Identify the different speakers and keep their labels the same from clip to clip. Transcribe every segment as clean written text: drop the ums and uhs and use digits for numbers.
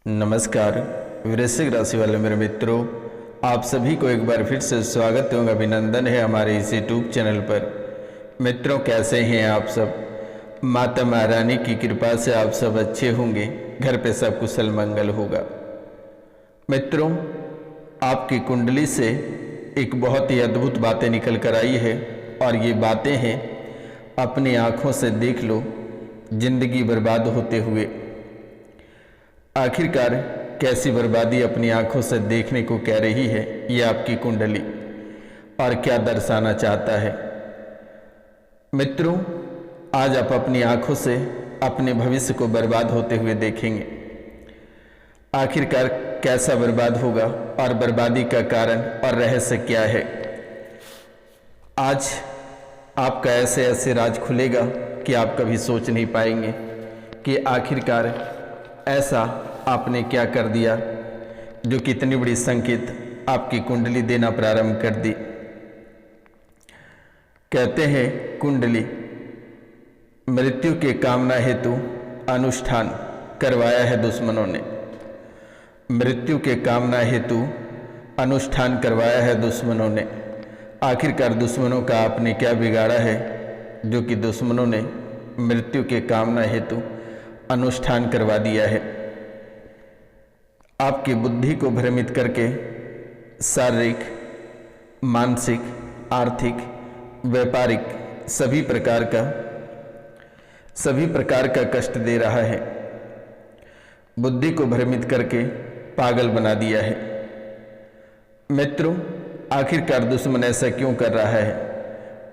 Speaker 1: नमस्कार वृश्चिक राशि वाले मेरे मित्रों, आप सभी को एक बार फिर से स्वागत एवं अभिनंदन है हमारे इस यूट्यूब चैनल पर। मित्रों, कैसे हैं आप सब? माता महारानी की कृपा से आप सब अच्छे होंगे, घर पे सब कुशल मंगल होगा। मित्रों, आपकी कुंडली से एक बहुत ही अद्भुत बातें निकल कर आई है और ये बातें हैं, अपनी आँखों से देख लो जिंदगी बर्बाद होते हुए। आखिरकार कैसी बर्बादी अपनी आंखों से देखने को कह रही है ये आपकी कुंडली, और क्या दर्शाना चाहता है? मित्रों, आज आप अपनी आंखों से अपने भविष्य को बर्बाद होते हुए देखेंगे। आखिरकार कैसा बर्बाद होगा और बर्बादी का कारण और रहस्य क्या है? आज आपका ऐसे ऐसे राज खुलेगा कि आप कभी सोच नहीं पाएंगे कि आखिरकार ऐसा आपने क्या कर दिया जो कितनी बड़ी संकेत आपकी कुंडली देना प्रारंभ कर दी। कहते हैं कुंडली मृत्यु के कामना हेतु अनुष्ठान करवाया है दुश्मनों ने। मृत्यु के कामना हेतु अनुष्ठान करवाया है दुश्मनों ने। आखिरकार दुश्मनों का आपने क्या बिगाड़ा है जो कि दुश्मनों ने मृत्यु के कामना हेतु अनुष्ठान करवा दिया है? आपकी बुद्धि को भ्रमित करके शारीरिक, मानसिक, आर्थिक, व्यापारिक सभी प्रकार का कष्ट दे रहा है। बुद्धि को भ्रमित करके पागल बना दिया है। मित्रों, आखिरकार दुश्मन ऐसा क्यों कर रहा है?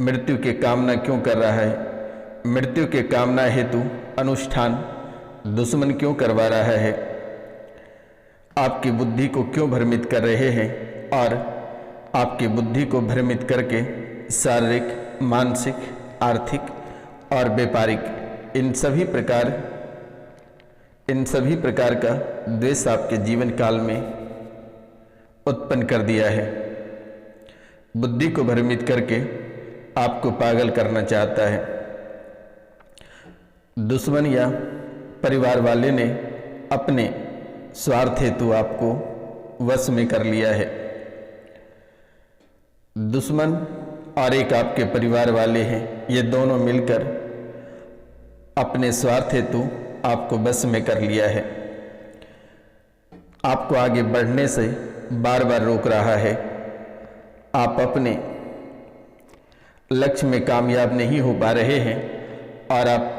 Speaker 1: मृत्यु के कामना क्यों कर रहा है? मृत्यु के कामना हेतु अनुष्ठान दुश्मन क्यों करवा रहा है? आपकी बुद्धि को क्यों भ्रमित कर रहे हैं? और आपकी बुद्धि को भ्रमित करके शारीरिक, मानसिक, आर्थिक और व्यापारिक इन सभी प्रकार का द्वेष आपके जीवन काल में उत्पन्न कर दिया है। बुद्धि को भ्रमित करके आपको पागल करना चाहता है। दुश्मन या परिवार वाले ने अपने स्वार्थ हेतु आपको वश में कर लिया है। दुश्मन और एक आपके परिवार वाले हैं, ये दोनों मिलकर अपने स्वार्थ हेतु आपको वश में कर लिया है। आपको आगे बढ़ने से बार बार रोक रहा है। आप अपने लक्ष्य में कामयाब नहीं हो पा रहे हैं और आप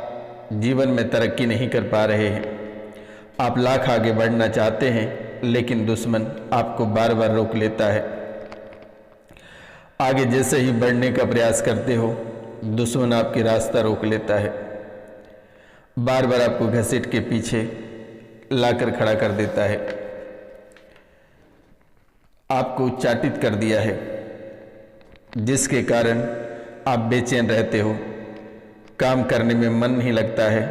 Speaker 1: जीवन में तरक्की नहीं कर पा रहे हैं। आप लाख आगे बढ़ना चाहते हैं लेकिन दुश्मन आपको बार बार रोक लेता है। आगे जैसे ही बढ़ने का प्रयास करते हो, दुश्मन आपके रास्ता रोक लेता है। बार बार आपको घसीट के पीछे लाकर खड़ा कर देता है। आपको उच्चाटित कर दिया है, जिसके कारण आप बेचैन रहते हो। काम करने में मन नहीं लगता है,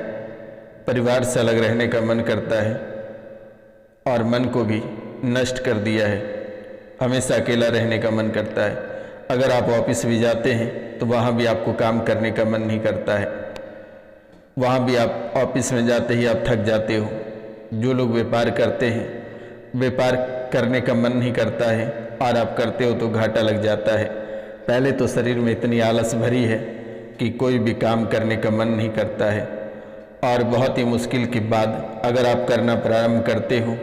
Speaker 1: परिवार से अलग रहने का मन करता है और मन को भी नष्ट कर दिया है। हमेशा अकेला रहने का मन करता है। अगर आप ऑफिस भी जाते हैं तो वहाँ भी आपको काम करने का मन नहीं करता है। वहाँ भी आप ऑफिस में जाते ही आप थक जाते हो। जो लोग व्यापार करते हैं, व्यापार करने का मन नहीं करता है और आप करते हो तो घाटा लग जाता है। पहले तो शरीर में इतनी आलस भरी है कि कोई भी काम करने का मन नहीं करता है, और बहुत ही मुश्किल के बाद अगर आप करना प्रारंभ करते हो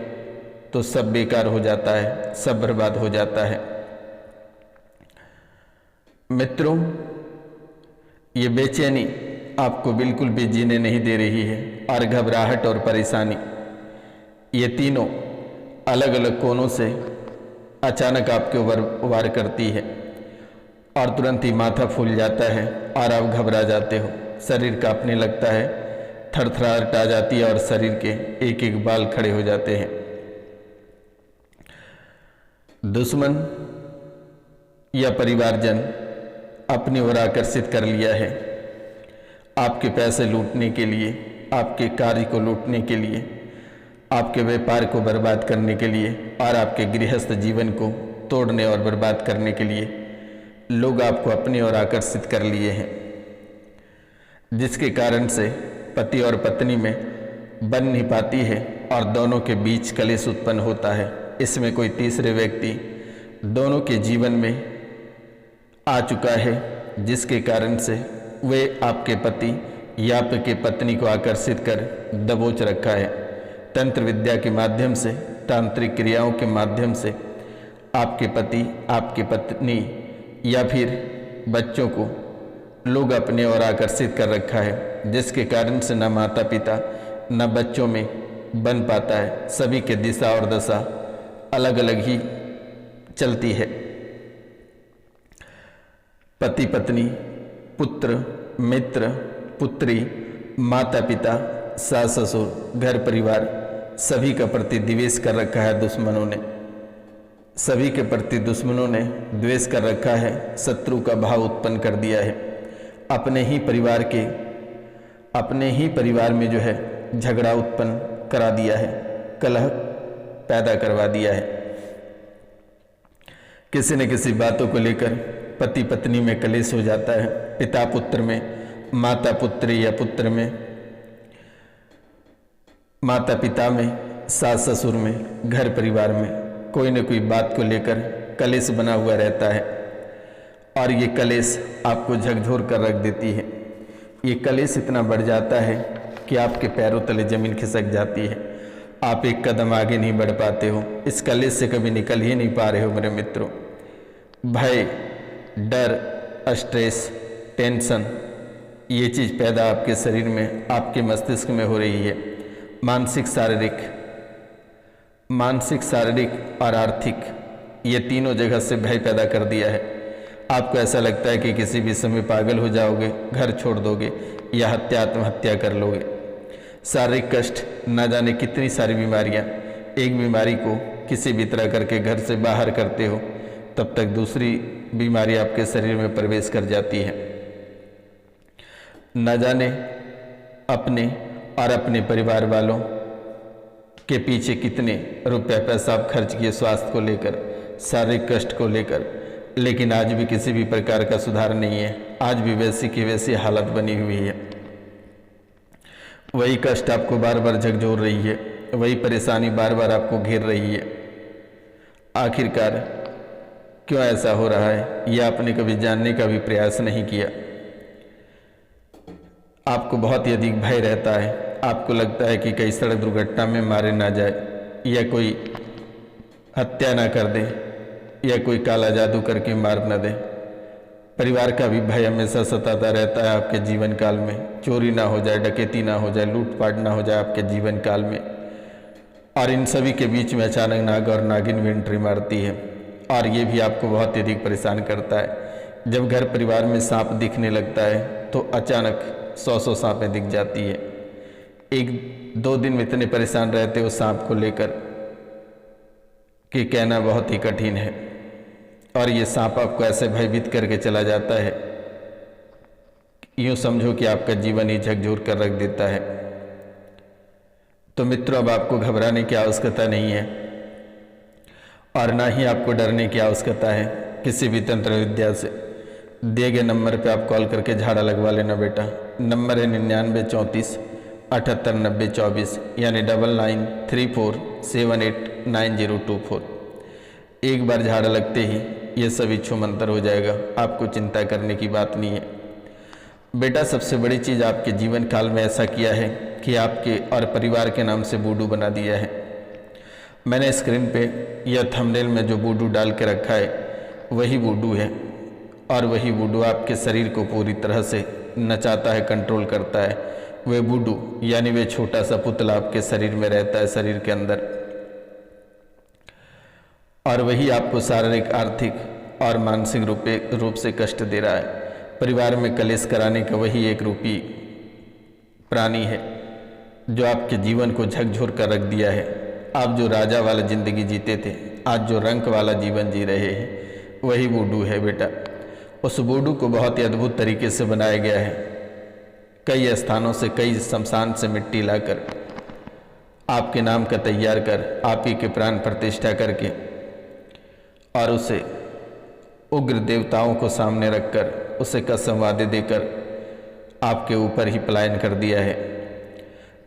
Speaker 1: तो सब बेकार हो जाता है, सब बर्बाद हो जाता है। मित्रों, ये बेचैनी आपको बिल्कुल भी जीने नहीं दे रही है, और घबराहट और परेशानी, ये तीनों अलग अलग कोनों से अचानक आपके ऊपर वार करती है और तुरंत ही माथा फूल जाता है और आप घबरा जाते हो। शरीर कांपने लगता है, थरथराहट आ जाती है और शरीर के एक एक बाल खड़े हो जाते हैं। दुश्मन या परिवारजन अपनी ओर आकर्षित कर लिया है, आपके पैसे लूटने के लिए, आपके कार्य को लूटने के लिए, आपके व्यापार को बर्बाद करने के लिए और आपके गृहस्थ जीवन को तोड़ने और बर्बाद करने के लिए लोग आपको अपनी ओर आकर्षित कर लिए हैं, जिसके कारण से पति और पत्नी में बन नहीं पाती है और दोनों के बीच कलेश उत्पन्न होता है। इसमें कोई तीसरे व्यक्ति दोनों के जीवन में आ चुका है, जिसके कारण से वे आपके पति या आपके पत्नी को आकर्षित कर दबोच रखा है। तंत्र विद्या के माध्यम से, तांत्रिक क्रियाओं के माध्यम से आपके पति, आपकी पत्नी या फिर बच्चों को लोग अपने ओर आकर्षित कर रखा है, जिसके कारण से न माता पिता न बच्चों में बन पाता है। सभी के दिशा और दशा अलग अलग ही चलती है। पति पत्नी, पुत्र मित्र, पुत्री, माता पिता, सास ससुर, घर परिवार, सभी का प्रति द्वेष कर रखा है दुश्मनों ने। सभी के प्रति दुश्मनों ने द्वेष कर रखा है, शत्रु का भाव उत्पन्न कर दिया है। अपने ही परिवार में जो है झगड़ा उत्पन्न करा दिया है, कलह पैदा करवा दिया है। किसी न किसी बातों को लेकर पति पत्नी में कलेश हो जाता है, पिता पुत्र में, माता पुत्री या पुत्र में, माता पिता में, सास ससुर में, घर परिवार में कोई न कोई बात को लेकर कलेश बना हुआ रहता है और ये कलेश आपको झकझोर कर रख देती है। ये कलेश इतना बढ़ जाता है कि आपके पैरों तले जमीन खिसक जाती है, आप एक कदम आगे नहीं बढ़ पाते हो। इस कलेश से कभी निकल ही नहीं पा रहे हो मेरे मित्रों। भय, डर, स्ट्रेस, टेंशन, ये चीज़ पैदा आपके शरीर में, आपके मस्तिष्क में हो रही है। मानसिक, शारीरिक और आर्थिक, ये तीनों जगह से भय पैदा कर दिया है। आपको ऐसा लगता है कि किसी भी समय पागल हो जाओगे, घर छोड़ दोगे या आत्महत्या कर लोगे। शारीरिक कष्ट, न जाने कितनी सारी बीमारियां, एक बीमारी को किसी भी तरह करके घर से बाहर करते हो तब तक दूसरी बीमारी आपके शरीर में प्रवेश कर जाती है। न जाने अपने और अपने परिवार वालों के पीछे कितने रुपया पैसा आप खर्च किए स्वास्थ्य को लेकर, शारीरिक कष्ट को लेकर, लेकिन आज भी किसी भी प्रकार का सुधार नहीं है। आज भी वैसी की वैसी हालत बनी हुई है। वही कष्ट आपको बार बार झकझोर रही है, वही परेशानी बार बार आपको घेर रही है। आखिरकार क्यों ऐसा हो रहा है, यह आपने कभी जानने का भी प्रयास नहीं किया। आपको बहुत ही अधिक भय रहता है। आपको लगता है कि कई सड़क दुर्घटना में मारे ना जाए, या कोई हत्या ना कर दे, या कोई काला जादू करके मार न दे। परिवार का भी भय हमेशा सताता रहता है आपके जीवन काल में। चोरी ना हो जाए, डकैती ना हो जाए, लूटपाट ना हो जाए आपके जीवन काल में। और इन सभी के बीच में अचानक नाग और नागिन भी एंट्री मारती है, और ये भी आपको बहुत अधिक परेशान करता है। जब घर परिवार में सांप दिखने लगता है तो अचानक 100 सांपें दिख जाती है। 1-2 दिन में इतने परेशान रहते हो सांप को लेकर कि कहना बहुत ही कठिन है। और ये सांप आपको ऐसे भयभीत करके चला जाता है, यूँ समझो कि आपका जीवन ही झकझोर कर रख देता है। तो मित्रों, अब आपको घबराने की आवश्यकता नहीं है और ना ही आपको डरने की आवश्यकता है किसी भी तंत्र विद्या से। दिए गए नंबर पे आप कॉल करके झाड़ा लगवा लेना बेटा। नंबर है 9934 78 90 24, यानी 9934789024। एक बार झाड़ा लगते ही ये सभी छूमंतर हो जाएगा, आपको चिंता करने की बात नहीं है बेटा। सबसे बड़ी चीज़ आपके जीवन काल में ऐसा किया है कि आपके और परिवार के नाम से बूडू बना दिया है। मैंने स्क्रीन पे या थंबनेल में जो बूडू डाल के रखा है वही बूडू है, और वही बूडू आपके शरीर को पूरी तरह से नचाता है, कंट्रोल करता है। वे बूडू यानी वे छोटा सा पुतला आपके शरीर में रहता है, शरीर के अंदर, और वही आपको शारीरिक, आर्थिक और मानसिक रूप से कष्ट दे रहा है। परिवार में कलेश कराने का वही एक रूपी प्राणी है जो आपके जीवन को झकझोर कर रख दिया है। आप जो राजा वाला जिंदगी जीते थे, आज जो रंक वाला जीवन जी रहे हैं, वही बूडू है बेटा। उस बूडू को बहुत ही अद्भुत तरीके से बनाया गया है। कई स्थानों से, कई शमशान से मिट्टी लाकर आपके नाम का तैयार कर, आप ही के प्राण प्रतिष्ठा करके, और उसे उग्र देवताओं को सामने रखकर, उसे कसम वादे देकर आपके ऊपर ही पलायन कर दिया है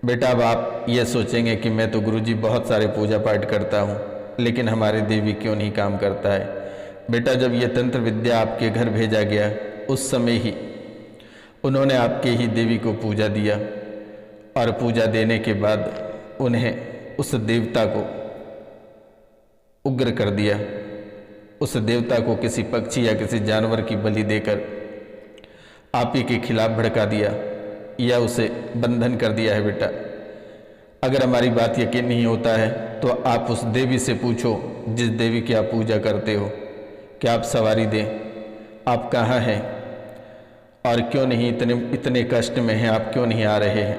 Speaker 1: बेटा अब आप ये सोचेंगे कि मैं तो गुरुजी बहुत सारे पूजा पाठ करता हूँ, लेकिन हमारी देवी क्यों नहीं काम करता है। बेटा जब ये तंत्र विद्या आपके घर भेजा गया, उस समय ही उन्होंने आपके ही देवी को पूजा दिया, और पूजा देने के बाद उन्हें उस देवता को उग्र कर दिया। उस देवता को किसी पक्षी या किसी जानवर की बलि देकर आप ही के खिलाफ भड़का दिया, या उसे बंधन कर दिया है। बेटा अगर हमारी बात यकीन नहीं होता है तो आप उस देवी से पूछो जिस देवी की आप पूजा करते हो कि आप सवारी दें, आप कहाँ हैं और क्यों नहीं, इतने कष्ट में हैं आप, क्यों नहीं आ रहे हैं,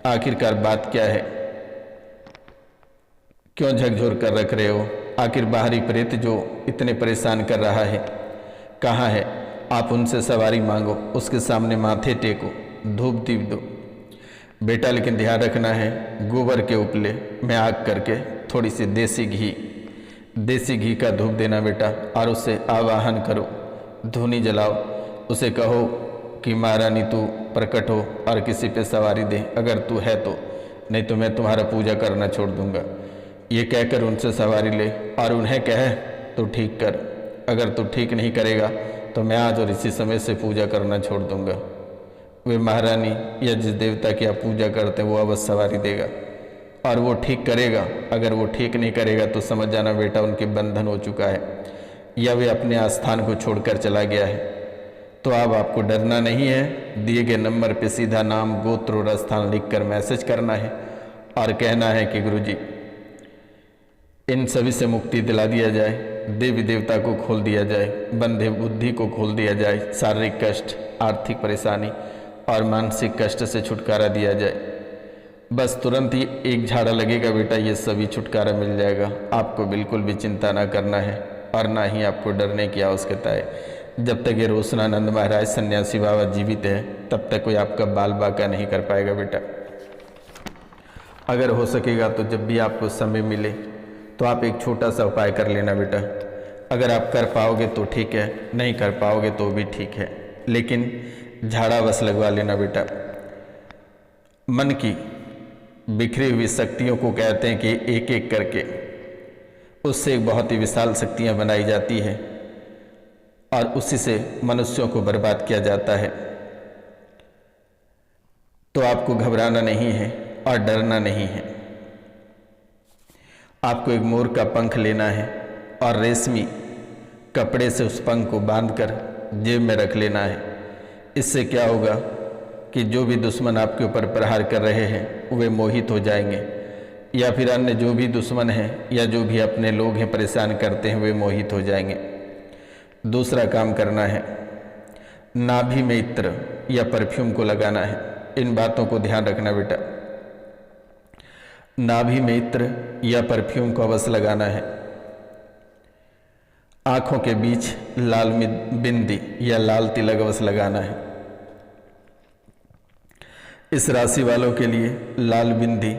Speaker 1: आखिरकार बात क्या है, क्यों झकझोर कर रख रहे हो, आखिर बाहरी प्रेत जो इतने परेशान कर रहा है कहाँ है। आप उनसे सवारी मांगो, उसके सामने माथे टेको, धूप दीप दो। बेटा लेकिन ध्यान रखना है, गोबर के उपले में आग करके थोड़ी सी देसी घी का धूप देना बेटा, और उससे आवाहन करो, धूनी जलाओ, उसे कहो कि महारानी तू प्रकट हो और किसी पे सवारी दे, अगर तू है तो, नहीं तो मैं तुम्हारा पूजा करना छोड़ दूंगा। ये कहकर उनसे सवारी ले और उन्हें कहे तो ठीक कर, अगर तू ठीक नहीं करेगा तो मैं आज और इसी समय से पूजा करना छोड़ दूंगा। वे महारानी या जिस देवता की आप पूजा करते हैं वो अवश्य सवारी देगा और वो ठीक करेगा। अगर वो ठीक नहीं करेगा तो समझ जाना बेटा उनके बंधन हो चुका है, या वे अपने आस्थान को छोड़कर चला गया है। तो अब आपको डरना नहीं है, दिए गए नंबर पे सीधा नाम, गोत्र और स्थान लिखकर मैसेज करना है और कहना है कि गुरुजी इन सभी से मुक्ति दिला दिया जाए, देवी देवता को खोल दिया जाए, बंधे बुद्धि को खोल दिया जाए, शारीरिक कष्ट, आर्थिक परेशानी और मानसिक कष्ट से छुटकारा दिया जाए। बस तुरंत ही एक झाड़ा लगेगा बेटा, ये सभी छुटकारा मिल जाएगा। आपको बिल्कुल भी चिंता ना करना है और ना ही आपको डरने की आवश्यकता है। जब तक ये रोशनानंद महाराज सन्यासी बाबा जीवित है तब तक कोई आपका बाल बाका नहीं कर पाएगा बेटा। अगर हो सकेगा तो जब भी आपको समय मिले तो आप एक छोटा सा उपाय कर लेना बेटा। अगर आप कर पाओगे तो ठीक है, नहीं कर पाओगे तो भी ठीक है, लेकिन झाड़ा बस लगवा लेना बेटा। मन की बिखरी हुई शक्तियों को कहते हैं कि एक एक करके उससे एक बहुत ही विशाल शक्तियां बनाई जाती है और उसी से मनुष्यों को बर्बाद किया जाता है। तो आपको घबराना नहीं है और डरना नहीं है। आपको एक मोर का पंख लेना है और रेशमी कपड़े से उस पंख को बांधकर जेब में रख लेना है। इससे क्या होगा कि जो भी दुश्मन आपके ऊपर प्रहार कर रहे हैं वे मोहित हो जाएंगे, या फिर अन्य जो भी दुश्मन हैं या जो भी अपने लोग हैं परेशान करते हैं वे मोहित हो जाएंगे। दूसरा काम करना है, नाभि में इत्र या परफ्यूम को लगाना है। इन बातों को ध्यान रखना बेटा। नाभि में इत्र या परफ्यूम को अवश्य लगाना है। आंखों के बीच लाल बिंदी या लाल तिलक अवश्य लगाना है। इस राशि वालों के लिए लाल बिंदी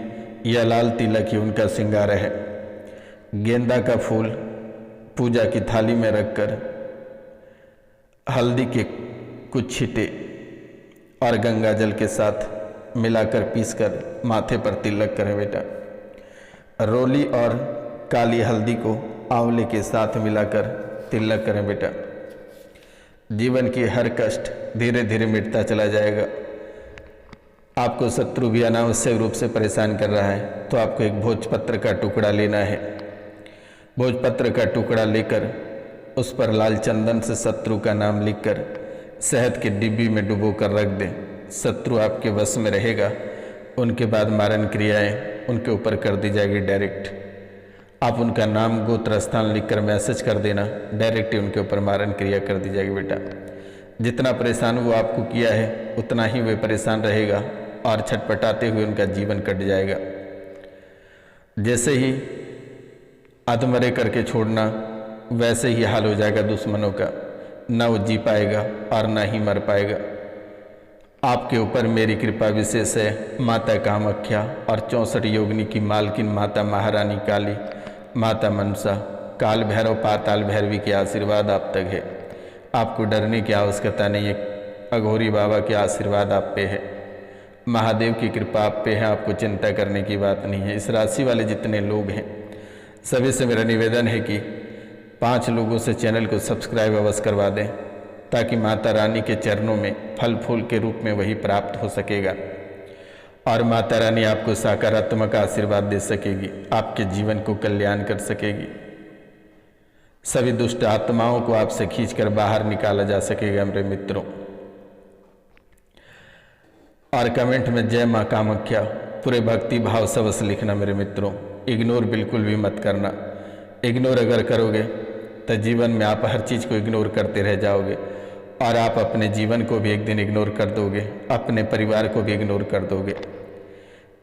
Speaker 1: या लाल तिलक ही उनका श्रृंगार है। गेंदा का फूल पूजा की थाली में रखकर हल्दी के कुछ छींटे और गंगा जल के साथ मिलाकर पीसकर माथे पर तिलक करें बेटा। रोली और काली हल्दी को आंवले के साथ मिलाकर तिलक करें बेटा। जीवन की हर कष्ट धीरे धीरे मिटता चला जाएगा। आपको शत्रु भी अनावश्यक रूप से परेशान कर रहा है तो आपको एक भोजपत्र का टुकड़ा लेना है। भोजपत्र का टुकड़ा लेकर उस पर लाल चंदन से शत्रु का नाम लिखकर शहद के डिब्बी में डुबो कर रख दें। शत्रु आपके वश में रहेगा। उनके बाद मारण क्रियाएं उनके ऊपर कर दी जाएगी डायरेक्ट। आप उनका नाम गोत्र स्थान लिखकर मैसेज कर देना, डायरेक्ट ही उनके ऊपर मारण क्रिया कर दी जाएगी बेटा। जितना परेशान वो आपको किया है उतना ही वे परेशान रहेगा और छटपटाते हुए उनका जीवन कट जाएगा। जैसे ही अधमरे करके छोड़ना वैसे ही हाल हो जाएगा दुश्मनों का, ना वो जी पाएगा और ना ही मर पाएगा। आपके ऊपर मेरी कृपा विशेष है। माता कामाख्या और 64 योगिनी की मालकिन माता महारानी काली, माता मनसा, काल भैरव, पाताल भैरवी के आशीर्वाद आप तक है। आपको डरने की आवश्यकता नहीं है। अघोरी बाबा के आशीर्वाद आप पे है। महादेव की कृपा आप पे है, आपको चिंता करने की बात नहीं है। इस राशि वाले जितने लोग हैं सभी से मेरा निवेदन है कि 5 लोगों से चैनल को सब्सक्राइब अवश्य करवा दें, ताकि माता रानी के चरणों में फल फूल के रूप में वही प्राप्त हो सकेगा और माता रानी आपको सकारात्मक आशीर्वाद दे सकेगी, आपके जीवन को कल्याण कर सकेगी, सभी दुष्ट आत्माओं को आपसे खींचकर बाहर निकाला जा सकेगा मेरे मित्रों। और कमेंट में जय मां कामाख्या पूरे भक्ति भाव से अवश्य लिखना मेरे मित्रों। इग्नोर बिल्कुल भी मत करना। इग्नोर अगर करोगे तो जीवन में आप हर चीज़ को इग्नोर करते रह जाओगे और आप अपने जीवन को भी एक दिन इग्नोर कर दोगे, अपने परिवार को भी इग्नोर कर दोगे।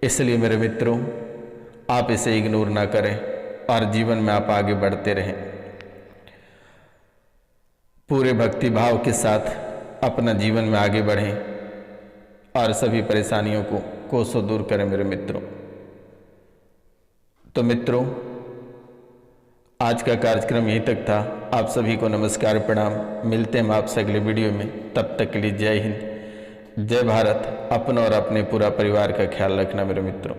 Speaker 1: इसलिए मेरे मित्रों, आप इसे इग्नोर ना करें और जीवन में आप आगे बढ़ते रहें। पूरे भक्ति भाव के साथ अपना जीवन में आगे बढ़ें और सभी परेशानियों को कोसों दूर करें मेरे मित्रों। तो मित्रों, आज का कार्यक्रम यहीं तक था। आप सभी को नमस्कार प्रणाम। मिलते हैं हम आपसे अगले वीडियो में। तब तक के लिए जय हिंद, जय भारत। अपना और अपने पूरा परिवार का ख्याल रखना मेरे मित्रों।